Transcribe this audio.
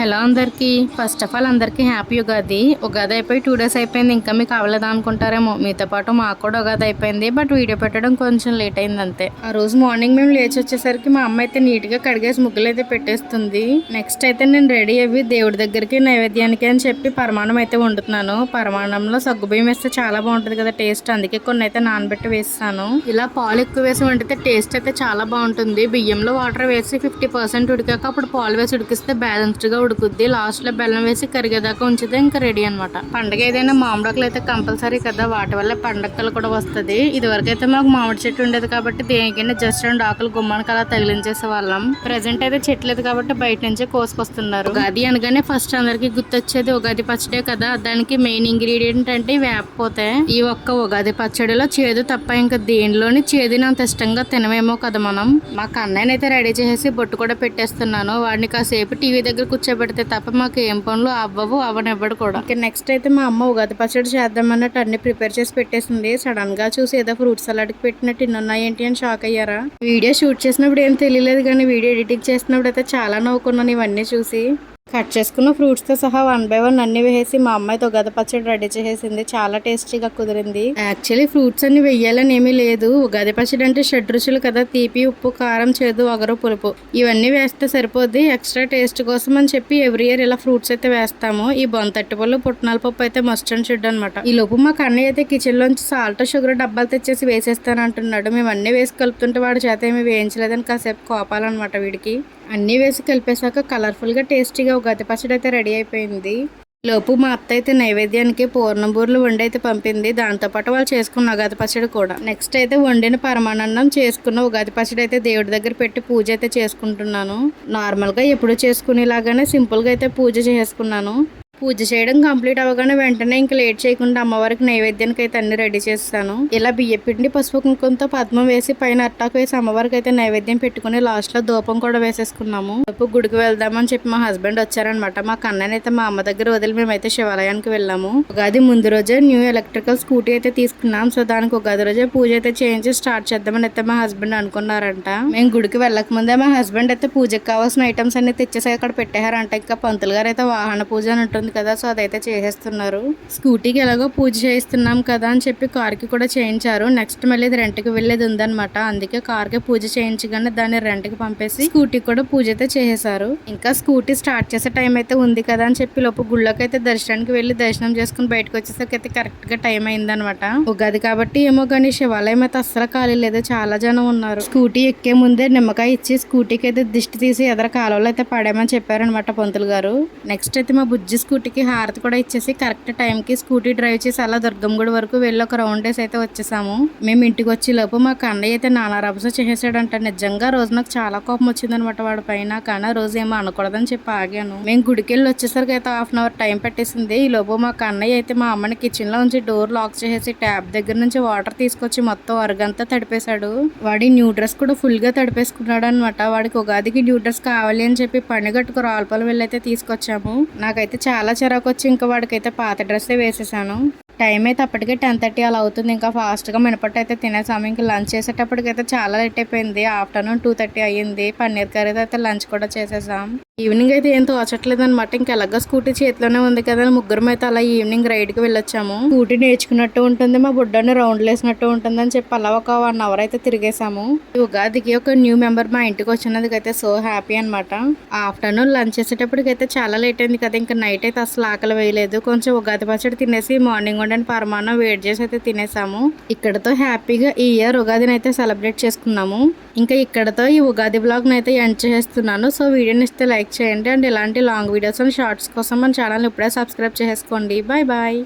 Hello అందరికీ first of all అందరికీ happy Ugadi. Ugadi అయిపోయి 2 డేస్ అయిపోయింది. ఇంకా మీకు అవ్వలేదా అనుకుంటారేమో. మీతో పాటు మాకు కూడా ఉగాది అయిపోయింది. బట్ వీడియో పెట్టడం కొంచెం లేట్ అయింది అంతే. ఆ రోజు మార్నింగ్ మేము లేచి వచ్చేసరికి మా అమ్మ అయితే నీట్ గా కడిగేసి ముగ్గులు అయితే పెట్టేస్తుంది. నెక్స్ట్ అయితే నేను రెడీ అయ్యి దేవుడి దగ్గరికి నైవేద్యానికి అని చెప్పి పరమాణం అయితే వండుతున్నాను. పరమాణంలో సగ్గుబియ్యం వేస్తే చాలా బాగుంటుంది కదా టేస్ట్. అందుకే కొన్ని అయితే నానబెట్టి వేస్తాను. ఇలా పాలు ఎక్కువ వేసి వండితే టేస్ట్ అయితే చాలా బాగుంటుంది. బియ్యంలో వాటర్ వేసి 50% ఉడికాక అప్పుడు పాలు వేసి ఉడికిస్తే బ్యాలెన్స్డ్ గా ఉడుకుద్ది. లాస్ట్ లో బెల్లం వేసి కరిగేదాకా ఉంచితే ఇంకా రెడీ అనమాట. పండగ ఏదైనా మామిడాకులు అయితే కంపల్సరీ కదా, వాటి వల్ల పండగలు కూడా వస్తుంది. ఇది వరకు అయితే మాకు మామిడి చెట్టు ఉండేది కాబట్టి దేనికైనా జస్ట్ 2 ఆకులు గుమ్మానికి అలా తగిలించేసే వాళ్ళం. ప్రెసెంట్ అయితే చెట్లేదు కాబట్టి బయట నుంచే కోసుకొస్తున్నారు. ఉగాది అనగానే ఫస్ట్ అందరికి గుర్తొచ్చేది ఉగాది పచ్చడే కదా. దానికి మెయిన్ ఇంగ్రీడియంట్ అంటే వేపపోతే. ఈ ఒక్క ఉగాది పచ్చడిలో చేదు తప్ప ఇంకా దేనిలోని చేదుని అంత ఇష్టంగా తినమేమో కదా మనం. మా కన్నయ్యనైతే రెడీ చేసేసి బొట్టు కూడా పెట్టేస్తున్నాను. వాడిని కాసేపు టీవీ దగ్గర కూర్చోబెడితే తప్ప మాకు ఏం పనులు అవ్వవు, అవనివ్వడు కూడా. నెక్స్ట్ అయితే మా అమ్మ ఉగాది పచ్చడి చేద్దామన్నట్టు అన్ని ప్రిపేర్ చేసి పెట్టేసింది. సడన్ గా చూసి ఏదో ఫ్రూట్ సలాడ్ కి పెట్టినట్టు ఇన్నున్నాయి ఏంటి అని షాక్ అయ్యారా. వీడియో షూట్ చేసినప్పుడు ఏం తెలియలేదు, కానీ వీడియో ఎడిటింగ్ చేసినప్పుడు అయితే చాలా నవ్వుకున్నాను ఇవన్నీ చూసి. కట్ చేసుకున్న ఫ్రూట్స్తో సహా 1 by 1 అన్ని వేసి మా అమ్మాయితో ఉగాది పచ్చడి రెడీ చేసేసింది. చాలా టేస్టీగా కుదిరింది. యాక్చువల్లీ ఫ్రూట్స్ అన్ని వెయ్యాలని ఏమీ లేదు. ఉగాది పచ్చడి అంటే 6 రుచులు కదా, తీపి, ఉప్పు, కారం, చేదు, వగరు, పులుపు ఇవన్నీ వేస్తే సరిపోద్ది. ఎక్స్ట్రా టేస్ట్ కోసం అని చెప్పి ఎవ్రీ ఇయర్ ఇలా ఫ్రూట్స్ అయితే వేస్తాము. ఈ బొంతట్టిపళ్ళు, పుట్నాల పప్పు అయితే మస్ట్ అండ్ షుడ్ అనమాట. ఈ లోపు మా కన్నయ్య అయితే కిచెన్ లోంచి సాల్ట్, షుగర్ డబ్బాలు తెచ్చేసి వేసేస్తాను అంటున్నాడు. మేము అన్ని వేసి కలుపుతుంటే వాడి చేత ఏమి వేయించలేదని కాసేపు కోపాలన్నమాట వీడికి. అన్నీ వేసి కలిపేశాక కలర్ఫుల్గా టేస్టీగా ఉగాది పచ్చడి అయితే రెడీ అయిపోయింది. లోపు మా అత్త అయితే నైవేద్యానికి పూర్ణం బూర్లు వండి అయితే పంపింది. దాంతోపాటు వాళ్ళు చేసుకున్న ఉగాది పచ్చడి కూడా. నెక్స్ట్ అయితే వండిన పరమాన్నం చేసుకున్న ఉగాది పచ్చడి అయితే దేవుడి దగ్గర పెట్టి పూజ అయితే చేసుకుంటున్నాను. నార్మల్గా ఎప్పుడు చేసుకునేలాగానే సింపుల్గా అయితే పూజ చేసుకున్నాను. పూజ చేయడం కంప్లీట్ అవ్వగానే వెంటనే ఇంకా లేట్ చేయకుండా అమ్మవారికి నైవేద్యానికి అయితే అన్ని రెడీ చేస్తాను. ఇలా బియ్యపిండి, పసుపు, కుంకుమతో పద్మం వేసి పైన అట్టాకు వేసి అమ్మవారికి అయితే నైవేద్యం పెట్టుకుని లాస్ట్ లో ధూపం కూడా వేసేసుకున్నాము. గుడికి వెళ్దామని చెప్పి మా హస్బెండ్ వచ్చారనమాట. మా కన్ననైతే మా అమ్మ దగ్గర వదిలి మేమైతే శివాలయానికి వెళ్ళాము. ఉగాది ముందు రోజే న్యూ ఎలక్ట్రికల్ స్కూటీ అయితే తీసుకున్నాం. సో దానికి ఉగాది రోజే పూజ అయితే చేయించి స్టార్ట్ చేద్దామని అయితే మా హస్బెండ్ అనుకున్నారంట. మేము గుడికి వెళ్ళక ముందే మా హస్బెండ్ అయితే పూజకి కావాల్సిన ఐటమ్స్ అన్ని తెచ్చేసి అక్కడ పెట్టారంట. ఇంకా పంతులు గారు అయితే వాహన పూజ అని ఉంటుంది కదా, సో అదైతే చేసేస్తున్నారు. స్కూటీకి ఎలాగో పూజ చేయిస్తున్నాం కదా అని చెప్పి కార్కి కూడా చేయించారు. నెక్స్ట్ మళ్ళీ ఇది రెంట్కి వెళ్ళేది ఉందనమాట. అందుకే కార్కి పూజ చేయించగానే దాన్ని రెంట్కి పంపేసి స్కూటీకి కూడా పూజ అయితే చేసేసారు. ఇంకా స్కూటీ స్టార్ట్ చేసే టైం అయితే ఉంది కదా అని చెప్పి లోపు గుళ్ళకి అయితే దర్శనానికి వెళ్ళి దర్శనం చేసుకుని బయటకు వచ్చేసరికి అయితే కరెక్ట్ గా టైం అయిందనమాట. ఉగాది కాబట్టి ఏమో కానీ శివాలయం అయితే అస్సలు ఖాళీ లేదు, చాలా జనం ఉన్నారు. స్కూటీ ఎక్కే ముందే నిమ్మకాయ ఇచ్చి స్కూటీకి అయితే దిష్టి తీసి ఎదర కాలువలో అయితే పడేమని చెప్పారనమాట పంతులు గారు. నెక్స్ట్ అయితే మా బుజ్జి స్కూటీకి హారతి కూడా ఇచ్చేసి కరెక్ట్ టైంకి స్కూటీ డ్రైవ్ చేసి అలా దుర్గం గుడి వరకు వెళ్ళి ఒక రౌండ్ వేసి అయితే వచ్చేసాము. మేము ఇంటికి వచ్చే లోపు మా కన్నయ్య అయితే నానా రభస చేసేసాడంట. నిజంగా రోజు నాకు చాలా కోపం వచ్చిందనమాట వాడి పైన. కానీ రోజు ఏమో అనకూడదని చెప్పి ఆగాను. మేము గుడికి వెళ్ళి వచ్చేసరికి అయితే 1/2 అవర్ టైం పెట్టేసింది. ఈ లోపు మా కన్నయ్య అయితే మా అమ్మని కిచెన్ లో ఉంచి డోర్ లాక్ చేసేసి ట్యాప్ దగ్గర నుంచి వాటర్ తీసుకొచ్చి మొత్తం అరుగంతా తడిపేశాడు. వాడి న్యూ డ్రెస్ కూడా ఫుల్ గా తడిపేసుకున్నాడు అనమాట. వాడికి ఉగాదికి న్యూ డ్రెస్ కావాలి అని చెప్పి పండుగట్టుకు రావులపాలెం వెళ్ళి అయితే తీసుకొచ్చాము. నాకైతే చాలా చిరాకు వచ్చి ఇంకా వాడికైతే పాత డ్రెస్సే వేసేసాను. టైం అయితే అప్పటికే 10:30 అలా అవుతుంది. ఇంకా ఫాస్ట్గా మినపట్టు అయితే తినేసాము. ఇంకా లంచ్ చేసేటప్పటికైతే చాలా లేట్ అయిపోయింది. ఆఫ్టర్నూన్ 2:30 అయ్యింది. పన్నీర్ కర్రీ అయితే లంచ్ కూడా చేసేసాం. ఈవినింగ్ అయితే ఏం తోచట్లేదు అనమాట. ఇంకా ఎలాగో స్కూటీ చేతిలోనే ఉంది కదా, ముగ్గురం అయితే అలా ఈవినింగ్ రైడ్కి వెళ్ళొచ్చాము. స్కూటీ నేర్చుకున్నట్టు ఉంటుంది, మా బుడ్డని రౌండ్ వేసినట్టు ఉంటుంది అని చెప్పి అలా ఒక 1 అవర్ అయితే తిరిగేసాము. ఉగాదికి ఒక న్యూ మెంబర్ మా ఇంటికి వచ్చినందుకైతే సో హ్యాపీ అనమాట. ఆఫ్టర్నూన్ లంచ్ చేసేటప్పటికైతే చాలా లేట్ అయింది కదా, ఇంకా నైట్ అయితే అసలు ఆకలి వేయలేదు. కొంచెం ఉగాది పచ్చడి తినేసి మార్నింగ్ వండిన పరమాన్నం వేడి చేసి అయితే తినేసాము. ఇక్కడతో హ్యాపీగా ఈ ఇయర్ ఉగాదిని అయితే సెలబ్రేట్ చేసుకున్నాము. ఇంకా ఇక్కడతో ఈ ఉగాది బ్లాగ్ని అయితే ఎండ్ చేస్తున్నాను. సో వీడియోని ఇస్తే లైక్ చేయండి అండ్ ఇలాంటి లాంగ్ వీడియోస్ అండ్ షార్ట్స్ కోసం మన ఛానల్ ఇప్పుడే సబ్స్క్రైబ్ చేసుకోండి. Bye bye.